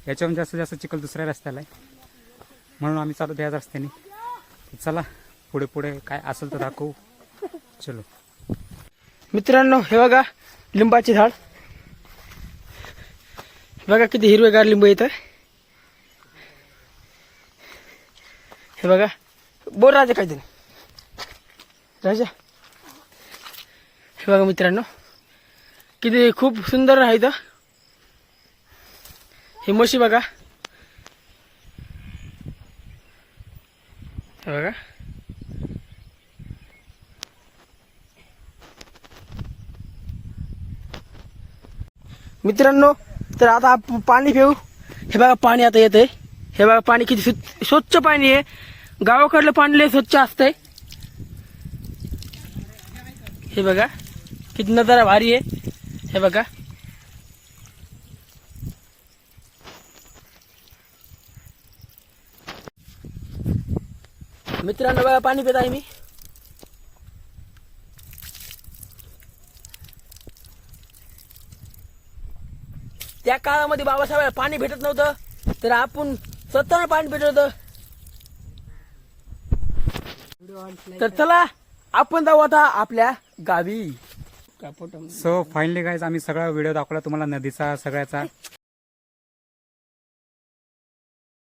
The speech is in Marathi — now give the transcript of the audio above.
याच्याहून जास्तीत जास्त चिखल दुसऱ्या रस्त्याला आहे, म्हणून आम्ही चालू याच रस्त्याने. चला पुढे पुढे काय असेल तर दाखवू. चलो मित्रांनो, हे बघा लिंबाचे झाड, बघा किती हिरवेगार लिंब येत. हे बघा, बोल राजा काहीतरी राजा. हे बघा मित्रांनो, किती खूप सुंदर आहे इथं. हे म्हशी बघा, हे बघा. मित्रांनो, तर आता आपण पाणी पिऊ. हे बघा पाणी आता येतंय. हे बघा पाणी किती स्वच्छ पाणी आहे. गावाकडलं पाणी लय स्वच्छ असतंय. हे बघा किती नजारा भारी आहे. हे बघा मित्रांनो, बघा पाणी पित आहे मी. त्या काळामध्ये बाबासाहेबांना पाणी भेटत नव्हतं, तर आपण स्वतःला पाणी भेटत होतं. तर चला आपण जाऊ आता आपल्या गावी. सो फायनली गाईज आम्ही सगळा व्हिडिओ दाखवला तुम्हाला नदीचा सगळ्याचा.